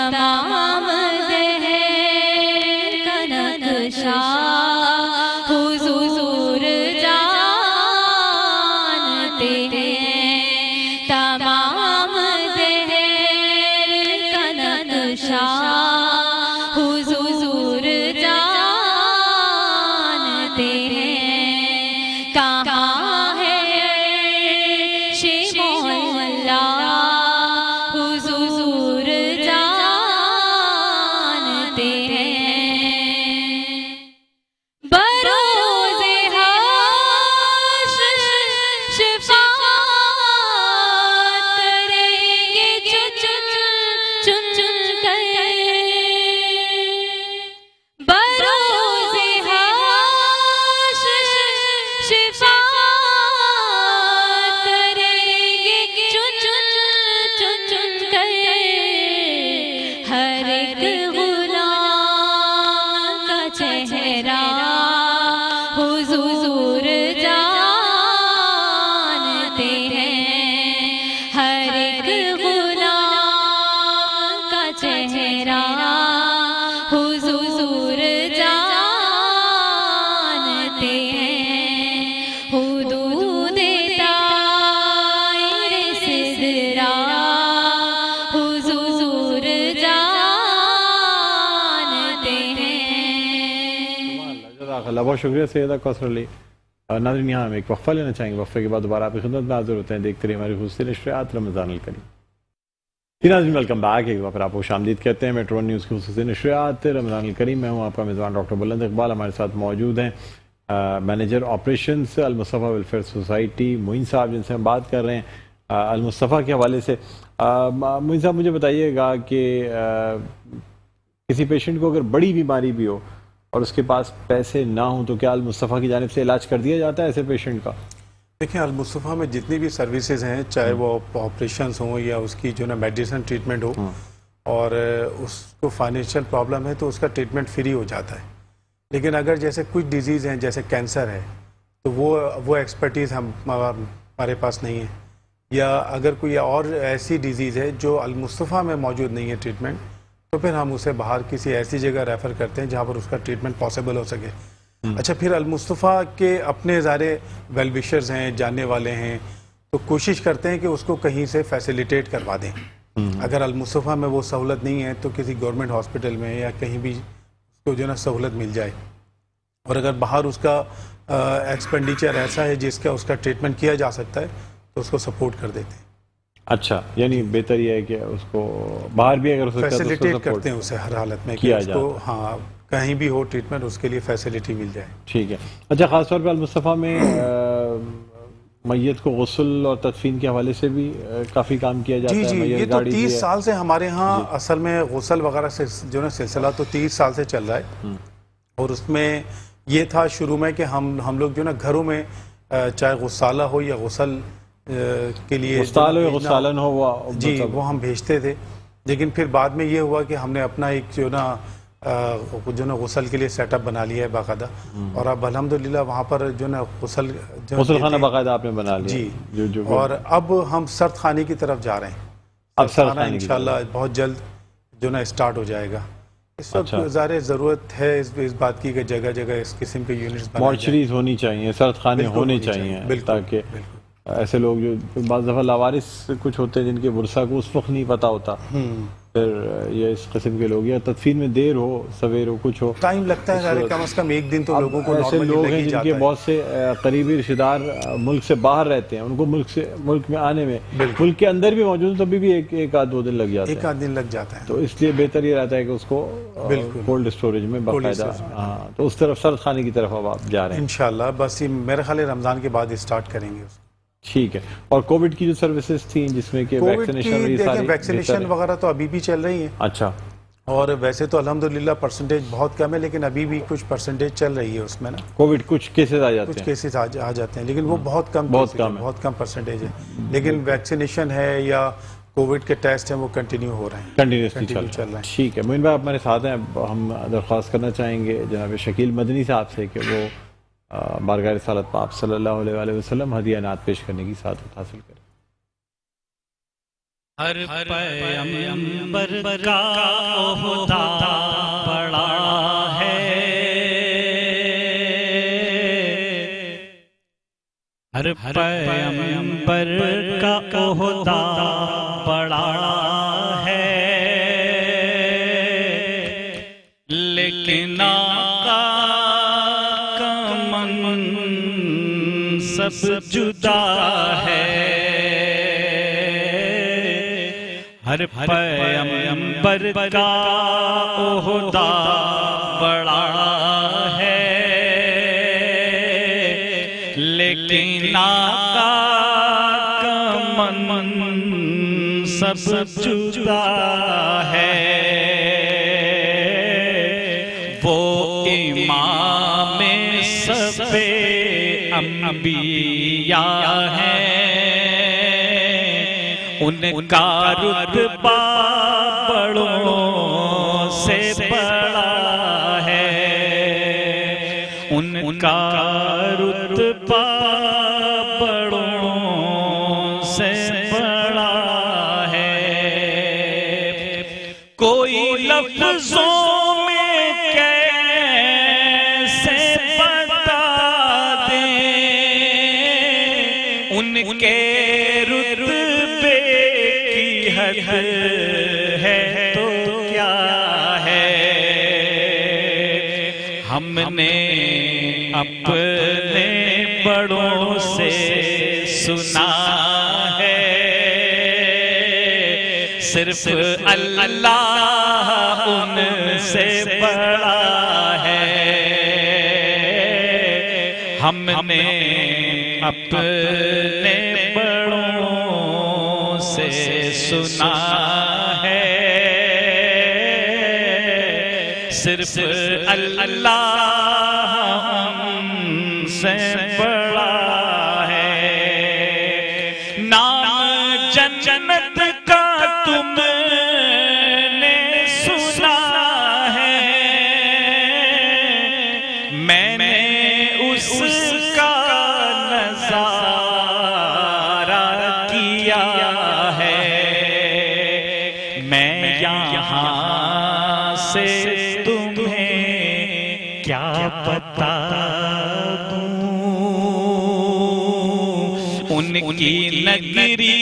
تمام دہر کا نقشہ حضور جانتے ہیں، تمام دہر کا نقشہ حضور جانتے ہیں، کہاں ہے عرش مولا حضور جانتے ہیں، بروز حشر شفاعت کریں گے چن کر، بروز حشر شفاعت کریں گے چن کر، ہر ایک غلام کا چہرہ حضور جانتے ہیں، ہر ایک غلام کا چہرہ حضور جانتے ہیں، حدود طائر سدرہ حضور جانتے ہیں۔ جزاک اللہ، بہت شکریہ سیدہ کوثر علی۔ ناظرین یہاں ہم ایک وقفہ لینا چاہیں گے، وقفے کے بعد دوبارہ آپ کی خدمت میں حاضر ہوتے ہیں۔ دیکھتے رہیے ہماری خصوصی نشریات رمضان الکریم۔ جی ناظرین، ویلکم بیک، ایک بار پھر آپ کو خوش آمدید کہتے ہیں میٹرو ون نیوز کی خصوصی نشریات رمضان الکریم۔ میں ہوں آپ کا میزبان ڈاکٹر بلند اقبال، ہمارے ساتھ موجود ہیں مینیجر آپریشنز المصطفیٰ ویلفیئر سوسائٹی معین صاحب، جن سے ہم بات کر رہے ہیں المصطفیٰ کے حوالے سے۔ معین صاحب، مجھے بتائیے گا کہ کسی پیشنٹ کو اگر بڑی بیماری بھی ہو اور اس کے پاس پیسے نہ ہوں تو کیا المصطفیٰ کی جانب سے علاج کر دیا جاتا ہے ایسے پیشنٹ کا؟ دیکھیں، المصطفیٰ میں جتنی بھی سروسز ہیں، چاہے وہ آپریشنز ہوں یا اس کی جو نا میڈیسن ٹریٹمنٹ ہو، اور اس کو فائنینشیل پرابلم ہے تو اس کا ٹریٹمنٹ فری ہو جاتا ہے۔ لیکن اگر جیسے کچھ ڈیزیز ہیں جیسے کینسر ہے تو وہ ایکسپرٹیز ہمارے پاس نہیں ہے، یا اگر کوئی اور ایسی ڈیزیز ہے جو المصطفیٰ میں موجود نہیں ہے ٹریٹمنٹ، تو پھر ہم اسے باہر کسی ایسی جگہ ریفر کرتے ہیں جہاں پر اس کا ٹریٹمنٹ پاسبل ہو سکے۔ اچھا، پھر المصطفیٰ کے اپنے سارے ویل وشرز ہیں، جاننے والے ہیں، تو کوشش کرتے ہیں کہ اس کو کہیں سے فیسیلیٹیٹ کروا دیں۔ اگر المصطفیٰ میں وہ سہولت نہیں ہے تو کسی گورنمنٹ ہاسپٹل میں یا کہیں بھی اس کو جو ہے نا سہولت مل جائے، اور اگر باہر اس کا ایکسپینڈیچر ایسا ہے جس کا اس کا ٹریٹمنٹ کیا جا سکتا ہے تو اس کو سپورٹ کر دیتے ہیں۔ اچھا، یعنی بہتر یہ ہے کہ اس کو باہر بھی اگر فیسیلیٹیٹ کرتے ہیں اسے ہر حالت میں کہ اس کو ہاں کہیں بھی ہو ٹریٹمنٹ اس کے لیے فیسیلیٹی مل جائے۔ ٹھیک ہے۔ اچھا، خاص طور پہ المصطفیٰ میں میت کو غسل اور تدفین کے حوالے سے بھی کافی کام کیا جاتا ہے۔ جی، یہ تو 30 سال سے ہمارے ہاں اصل میں غسل وغیرہ سے جو نا سلسلہ تو 30 سال سے چل رہا ہے، اور اس میں یہ تھا شروع میں کہ ہم لوگ جو نا گھروں میں چاہے غسالہ ہو یا غسل کے لیے غسالن ہو جی وہ ہم بھیجتے تھے، لیکن پھر بعد میں یہ ہوا کہ ہم نے اپنا ایک جو نا غسل کے لیے سیٹ اپ بنا لیا ہے باقاعدہ، اور اب الحمدللہ وہاں پر جو نا غسل خانہ باقاعدہ آپ نے بنا لیا جی، اور اب ہم سرد خانے کی طرف جا رہے ہیں۔ اب سرد خانہ انشاءاللہ بہت جلد جو نا اسٹارٹ ہو جائے گا۔ اس وقت ظاہر ضرورت ہے اس بات کی کہ جگہ جگہ اس قسم کے یونٹس مارچریز ہونی چاہیے، سرد خانے ہونے چاہیے، تاکہ ایسے لوگ جو بعض دفعہ لاوارث کچھ ہوتے ہیں جن کے ورثہ کو اس وقت نہیں پتہ ہوتا، پھر یہ اس قسم کے لوگ، یا تدفین میں دیر ہو، سویر ہو، کچھ ہو، ٹائم لگتا ہے، کم از کم ایک دن تو لوگوں کو ایسے لوگ ہیں جن کے بہت سے قریبی رشتہ دار ملک سے باہر رہتے ہیں، ان کو ملک میں آنے میں، ملک کے اندر بھی موجود ہیں، تبھی بھی ایک آدھ 2 دن لگ جاتے ہیں، ایک آدھ دن لگ جاتا ہے، تو اس لیے بہتر یہ رہتا ہے کہ اس کو کولڈ اسٹوریج میں باقاعدہ، ہاں، تو اس طرف سرد خانے کی طرف اب آپ جا رہے ہیں انشاءاللہ۔ بس یہ میرے خیال ہے رمضان کے بعد اسٹارٹ کریں گے اس کو۔ ٹھیک ہے۔ اور کووڈ کی جو سروسز تھیں جس میں کہ ویکسینیشن وغیرہ تو ابھی بھی چل رہی ہیں، اچھا، اور ویسے تو الحمدللہ پرسنٹیج بہت کم ہے، لیکن ابھی بھی کچھ پرسنٹیج چل رہی ہے اس میں نا، کووڈ کچھ کیسز آ جاتے ہیں، کچھ کیسز آ جاتے ہیں، لیکن وہ بہت کم پرسنٹیج ہے، لیکن ویکسینیشن ہے یا کووڈ کے ٹیسٹ ہیں وہ کنٹینیو ہو رہے ہیں، کنٹینیوسلی چل رہے ہیں۔ ٹھیک ہے، معین بھائی آپ ہمارے ساتھ ہیں، ہم درخواست کرنا چاہیں گے جناب شکیل مدنی صاحب سے کہ وہ بارگاہ رسالت پاک صلی اللہ علیہ وسلم ہدیہ نعت پیش کرنے کی سعادت حاصل کریں۔ ہر پیغمبر کا عہدہ بڑا ہے، ہر پیغمبر کا عہدہ بڑا ہے، لیکن آقا کا منصب جدا ہے، ہر پیغمبر کا عہدہ بڑا ہے، لیکن آقا کا منصب جدا ہے، وہ امام سب انبیاء ہیں، ان کا رتبہ بڑوں سے بڑا ہے، ان کا رتبہ بڑوں سے بڑا ہے، کوئی لفظوں میں کیسے بتا دیں ان کے رتبے کی حد ہے تو کیا ہے، ہم نے اپنے بڑوں سے سنا ہے، صرف اللہ ان سے بڑا ہے، ہم نے اپنے بڑوں سے سنا ہے، صرف اللہ ان سے بڑا ہے، نام جنت کا تم نے سنا ہے، میں نے اس کا نظارہ کیا ہے، میں یہاں سے تمہیں کیا بتا دوں، ان کی نگری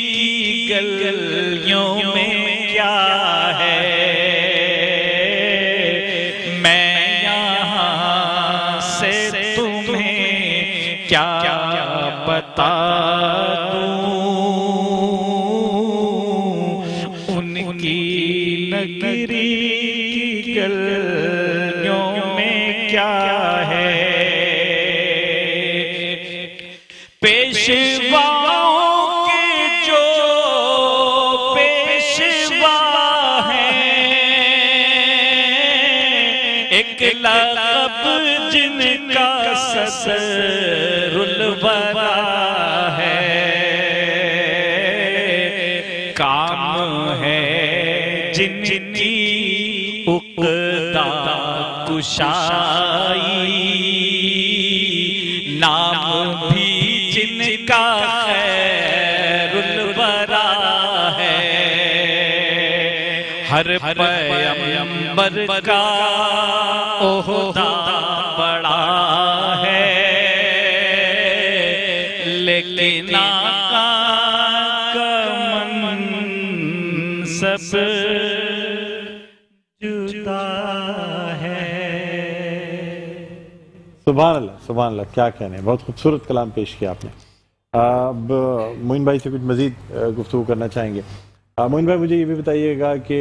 کی گلیوں میں کیا ہے، میں یہاں سے تمہیں کیا بتا دوں، ان کی نگری کی گلیوں میں کیا ہے، پیشواؤں کے جو پیشوا ہیں، ایک لقب جن کا صدر الورا ہے، کام ہے جن کی عقدہ کشائی، نام بھی جن کا خیر الورا ہے، ہر پیغمبر کا عہدہ بڑا ہے، لیکن آقا کا منصب جدا ہے۔ سبحان اللہ، کیا کہنے، بہت خوبصورت کلام پیش کیا آپ نے۔ اب معین بھائی سے کچھ مزید گفتگو کرنا چاہیں گے۔ معین بھائی مجھے یہ بھی بتائیے گا کہ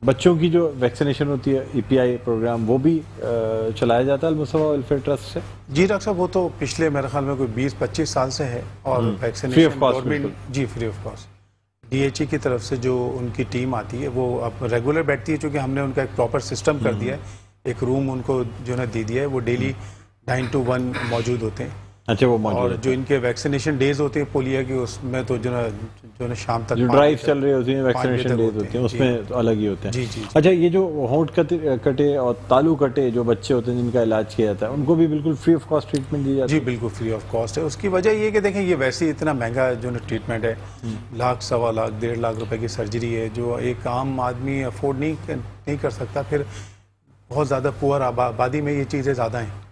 بچوں کی جو ویکسینیشن ہوتی ہے EPI پروگرام وہ بھی چلایا جاتا ہے المصطفیٰ ویلفیئر ٹرسٹ سے؟ جی ڈاکٹر صاحب، وہ تو پچھلے میرے خیال میں کوئی 20-25 سال سے ہے، اور ویکسینیشن گورنمنٹ جی فری آف کاسٹ DHE کی طرف سے جو ان کی ٹیم آتی ہے وہ اب ریگولر بیٹھتی ہے، چونکہ ہم نے ان کا ایک پراپر سسٹم کر دیا ہے، ایک روم ان کو جو ہے دے دیا ہے، وہ ڈیلی 9 to 1 موجود ہوتے ہیں۔ اچھا وہ اور موجود جو ان کے ویکسینیشن ڈیز ہوتے ہیں پولیو کے اس میں تو جو نا شام تک جو 5 ڈرائیو بجے چل رہی ہوتی ہیں 5 بجے ویکسینیشن تک ڈیز ہوتے ہیں اس جی۔ میں تو الگ ہی ہوتے ہیں. جی جی جی۔ اچھا یہ جو ہونٹ کٹے اور تالو کٹے جو بچے ہوتے ہیں جن کا علاج کیا جاتا ہے ان کو بھی بالکل فری آف کاسٹ ٹریٹمنٹ دی جاتی جی ہے؟ بالکل فری آف کاسٹ ہے. اس کی وجہ یہ ہے کہ دیکھیں یہ ویسے ہی اتنا مہنگا جو نا ٹریٹمنٹ ہے، 1,00,000 سوا لاکھ 1.5 لاکھ روپے کی سرجری ہے جو ایک عام آدمی افورڈ نہیں کر سکتا. پھر بہت زیادہ پور آبادی میں یہ چیزیں زیادہ ہیں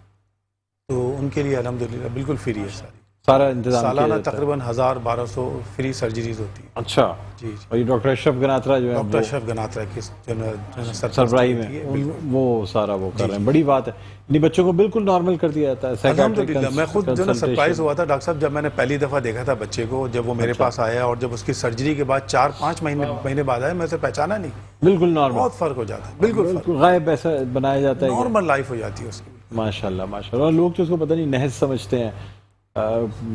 تو ان کے لیے الحمدللہ بالکل فری ہے ساری. سارا انتظام کیا سالانہ جاتا ہے؟ تقریباً 1,000-1,200 فری سرجریز ہوتی ہیں. اچھا جی جی. اور یہ ڈاکٹر اشرف گناترا جو ہے ڈاکٹر اشرف گناترا کی جو نا سربراہی میں ہوتی ہے، بالکل. وہ سارا وہ کر رہے ہیں. بڑی بات ہے انہیں بچوں کو بالکل نارمل کر دیا جاتا ہے. الحمدللہ میں خود جو نا consultation. سرپرائز ہوا تھا ڈاکٹر صاحب جب میں نے پہلی دفعہ دیکھا تھا بچے کو، جب وہ میرے پاس آیا اور جب اس کی سرجری کے بعد 4-5 مہینے بعد آیا، میں اسے پہچانا نہیں. بالکل نارمل بہت فرق ہو جاتا ہے، بالکل فرق. غائب ایسا بنایا جاتا ہے کہ نارمل لائف ہو جاتی ہے اس کی. ماشاء اللہ ماشاء اللہ. اور لوگ تو اس کو پتہ نہیں نحس سمجھتے ہیں،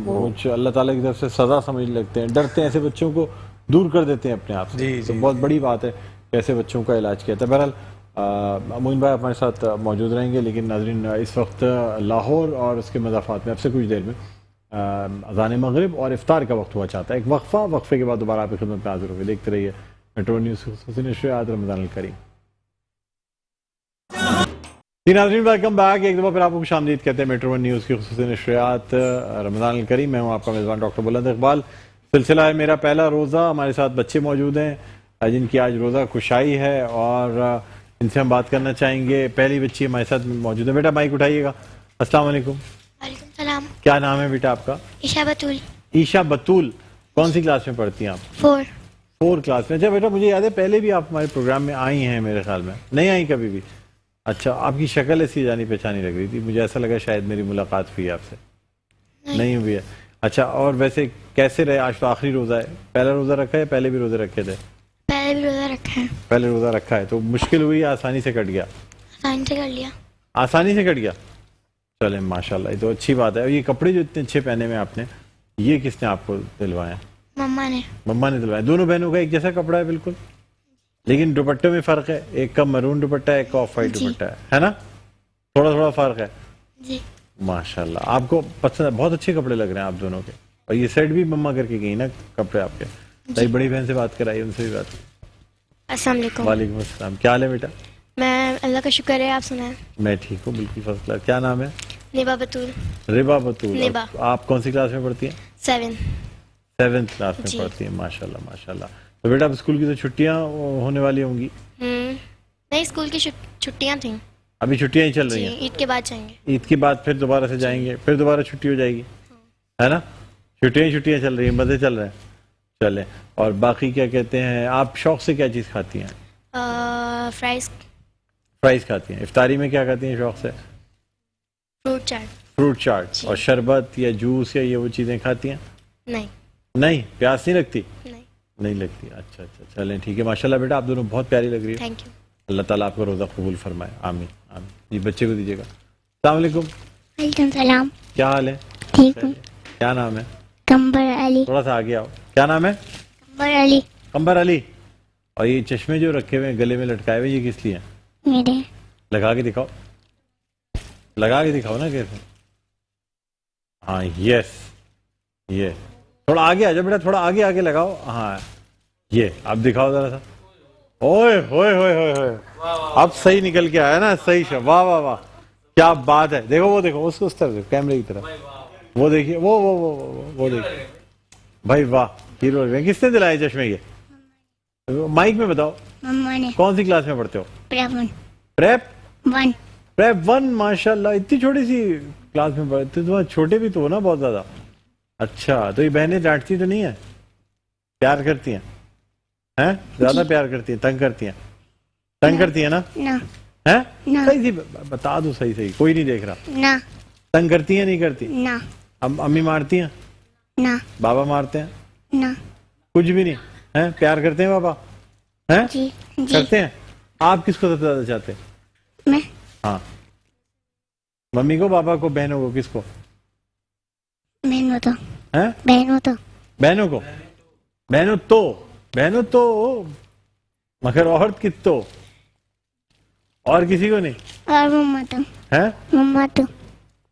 کچھ اللہ تعالیٰ کی طرف سے سزا سمجھ لگتے ہیں، ڈرتے ہیں، ایسے بچوں کو دور کر دیتے ہیں اپنے آپ سے. جی تو جی بہت بڑی بات ہے کہ ایسے بچوں کا علاج کیا جاتا ہے. بہرحال معین بھائی ہمارے ساتھ موجود رہیں گے، لیکن ناظرین اس وقت لاہور اور اس کے مضافات میں اب سے کچھ دیر میں اذان مغرب اور افطار کا وقت ہوا چاہتا ہے. ایک وقفے کے بعد دوبارہ آپ کی خدمت میں حاضر ہوں گے. دیکھتے رہیے میٹرو نیوز خصوصی نشریات رمضان الکریم. جی ناظرین ویلکم بیک. ایک دفعہ پھر آپ کو خوش آمدید کہتے ہیں میٹرو نیوز کی خصوصی نشریات رمضان الکریم. میں ہوں آپ کا میزبان ڈاکٹر بلند اقبال. سلسلہ ہے میرا پہلا روزہ. ہمارے ساتھ بچے موجود ہیں جن کی آج روزہ کشائی ہے اور ان سے ہم بات کرنا چاہیں گے. پہلی بچی ہمارے ساتھ موجود ہے. بیٹا مائک اٹھائیے گا. السلام علیکم. وعلیکم السلام. کیا نام ہے بیٹا آپ کا؟ عشا بطول. عیشا بطول. کون سی کلاس میں پڑھتی ہیں آپ؟ 4. 4 کلاس میں. اچھا بیٹا مجھے یاد ہے پہلے بھی آپ ہمارے پروگرام میں آئی ہیں میرے خیال میں. نہیں آئی کبھی بھی؟ اچھا آپ کی شکل ایسی جانی پہچانی لگ رہی تھی، مجھے ایسا لگا شاید میری ملاقات ہوئی آپ سے. نہیں ہوئی ہے. اچھا اور ویسے کیسے رہے؟ آج تو آخری روزہ ہے. پہلا روزہ رکھا ہے یا پہلے بھی روزے رکھے تھے؟ پہلے بھی روزہ رکھا ہے. پہلے روزہ رکھا ہے. تو مشکل ہوئی یا آسانی سے کٹ گیا؟ آسانی سے کر لیا. آسانی سے کٹ گیا. چلیں ماشاءاللہ یہ تو اچھی بات ہے. اور یہ کپڑے جو اتنے اچھے پہنے ہوئے آپ نے، یہ کس نے آپ کو دلوائے؟ مما نے. مما نے دلوائے. دونوں بہنوں کا ایک جیسا کپڑا ہے بالکل، لیکن دوپٹے میں فرق ہے. ایک کا مرون دوپٹہ ہے، ایک کا آف وائٹ جی. دوپٹہ ہے نا؟ تھوڑا فرق ہے. جی. ماشاءاللہ آپ کو پسند ہے. بہت اچھے کپڑے لگ رہے ہیں آپ دونوں کے. اور یہ سیٹ بھی مما کر کے گئی نا کپڑے آپ کے. تائی بڑی بہن سے بات کرائیے، ان سے بھی بات. السلام علیکم. وعلیکم السلام. کیا حال ہے بیٹا؟ میں اللہ کا شکر ہے، آپ سنائیں. میں ٹھیک ہوں بالکل فرسٹ کلاس. کیا نام ہے؟ نبا بطول. ربا بطول. نبا. آپ کون سی کلاس میں پڑھتی ہیں؟ 7. 7th کلاس میں جی. پڑھتی ہیں. ماشاءاللہ ماشاءاللہ. تو بیٹا اب اسکول کی تو چھٹیاں ہونے والی ہوں گی. نہیں، اسکول کی چھٹیاں تھیں. ابھی چھٹیاں ہی چل رہی جی، ہیں. عید کے بعد جائیں گے. عید کے بعد پھر دوبارہ سے جائیں گے، پھر دوبارہ چھٹی ہو جائے گی ہے نا؟ چھٹیاں چل رہی ہیں، مزے چل رہے ہیں. چلیں. اور باقی کیا کہتے ہیں، آپ شوق سے کیا چیز کھاتی ہیں؟ فرائز کھاتی ہیں. افطاری میں کیا کھاتی ہیں شوق سے؟ فروٹ چاٹ. فروٹ چاٹ. اور شربت یا جوس یا یہ وہ چیزیں کھاتی ہیں؟ نہیں. پیاس نہیں لگتی؟ نہیں لگتی. اچھا چلیں ٹھیک ہے. ماشاءاللہ بیٹا آپ دونوں بہت پیاری لگ رہی ہے. Thank you. اللہ تعالیٰ آپ کا روزہ قبول فرمائے. آمین آمین. جی بچے کو دیجیے گا. السلام علیکم. وعلیکم السلام. کیا حال ہے؟ ٹھیک ہوں. کیا نام ہے؟ کمبر علی. تھوڑا سا آگے آؤ. کیا نام ہے؟ کمبر علی. قمبر علی. اور یہ چشمے جو رکھے ہوئے ہیں گلے میں لٹکائے ہوئے، یہ کس لیے ہیں؟ میرے. لگا کے دکھاؤ. لگا کے دکھاؤ نا کیسے. ہاں یس. یہ تھوڑا آگے آ جاؤ بیٹا، تھوڑا آگے لگاؤ. ہاں یہ اب دکھاؤ ذرا سا. اوئے ہوئے ہوئے ہوئے ہوئے. اب صحیح نکل کے آیا نا. صحیح. واہ واہ واہ کیا بات ہے. دیکھو وہ دیکھو اس طرف کیمرے کی طرف. وہ دیکھیے وہ دیکھیے بھائی واہ. ہیرو کس نے دلائے چشمے یہ؟ مائک میں بتاؤ. مما نے. کون سی کلاس میں پڑھتے ہو؟ پریپ 1. پریپ 1. ماشاء اللہ اتنی چھوٹی سی کلاس میں پڑھتے. تمہیں چھوٹے بھی تو ہو نا بہت زیادہ. اچھا تو یہ بہنیں ڈانٹتی تو نہیں ہے؟ پیار کرتی ہیں؟ زیادہ پیار کرتی ہیں؟ تنگ کرتی ہیں نا؟ صحیح سی بتا دو. صحیح کوئی نہیں دیکھ رہا. تنگ کرتی ہیں نہیں کرتی؟ امی مارتی ہیں؟ بابا مارتے ہیں؟ کچھ بھی نہیں. پیار کرتے ہیں بابا؟ کرتے ہیں. آپ کس کو سب سے زیادہ چاہتے ہیں؟ میں. ہاں ممی کو، بابا کو، بہنوں کو؟ کس کو؟ بہنوں کو. بہنوں تو مگر عورت کس تو؟ اور کسی کو نہیں؟ اور مما تو.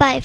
5।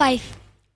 5।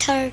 3rd।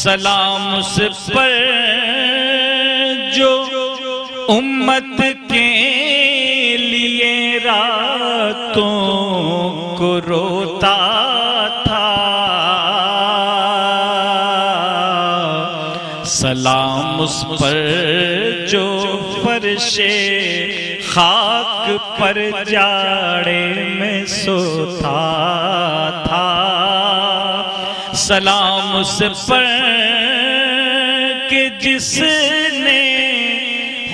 سلام اس پر جو امت کے لیے راتوں کو روتا تھا، سلام اس پر جو فرش خاک پر جاڑے میں سوتا تھا، سلام اس پر کہ جس نے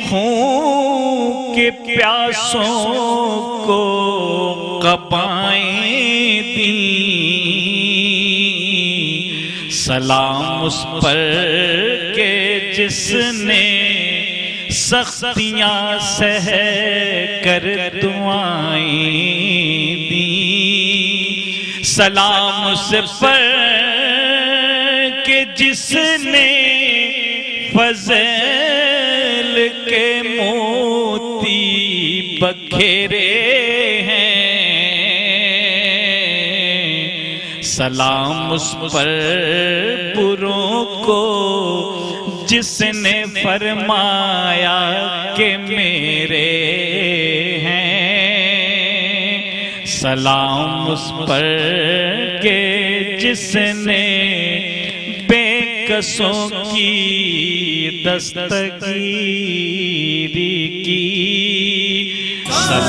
خون کے پیاسوں کو قبائیں دیں، سلام اس پر کہ جس نے سختیاں سہ کر دعائیں دیں، سلام اس پر کہ جس نے فضل کے موتی بکھیرے ہیں، سلام اس پر بروں کو جس نے فرمایا کہ میرے ہیں، سلام اس پر کہ جس نے بے کسوں کی دستگیری کی،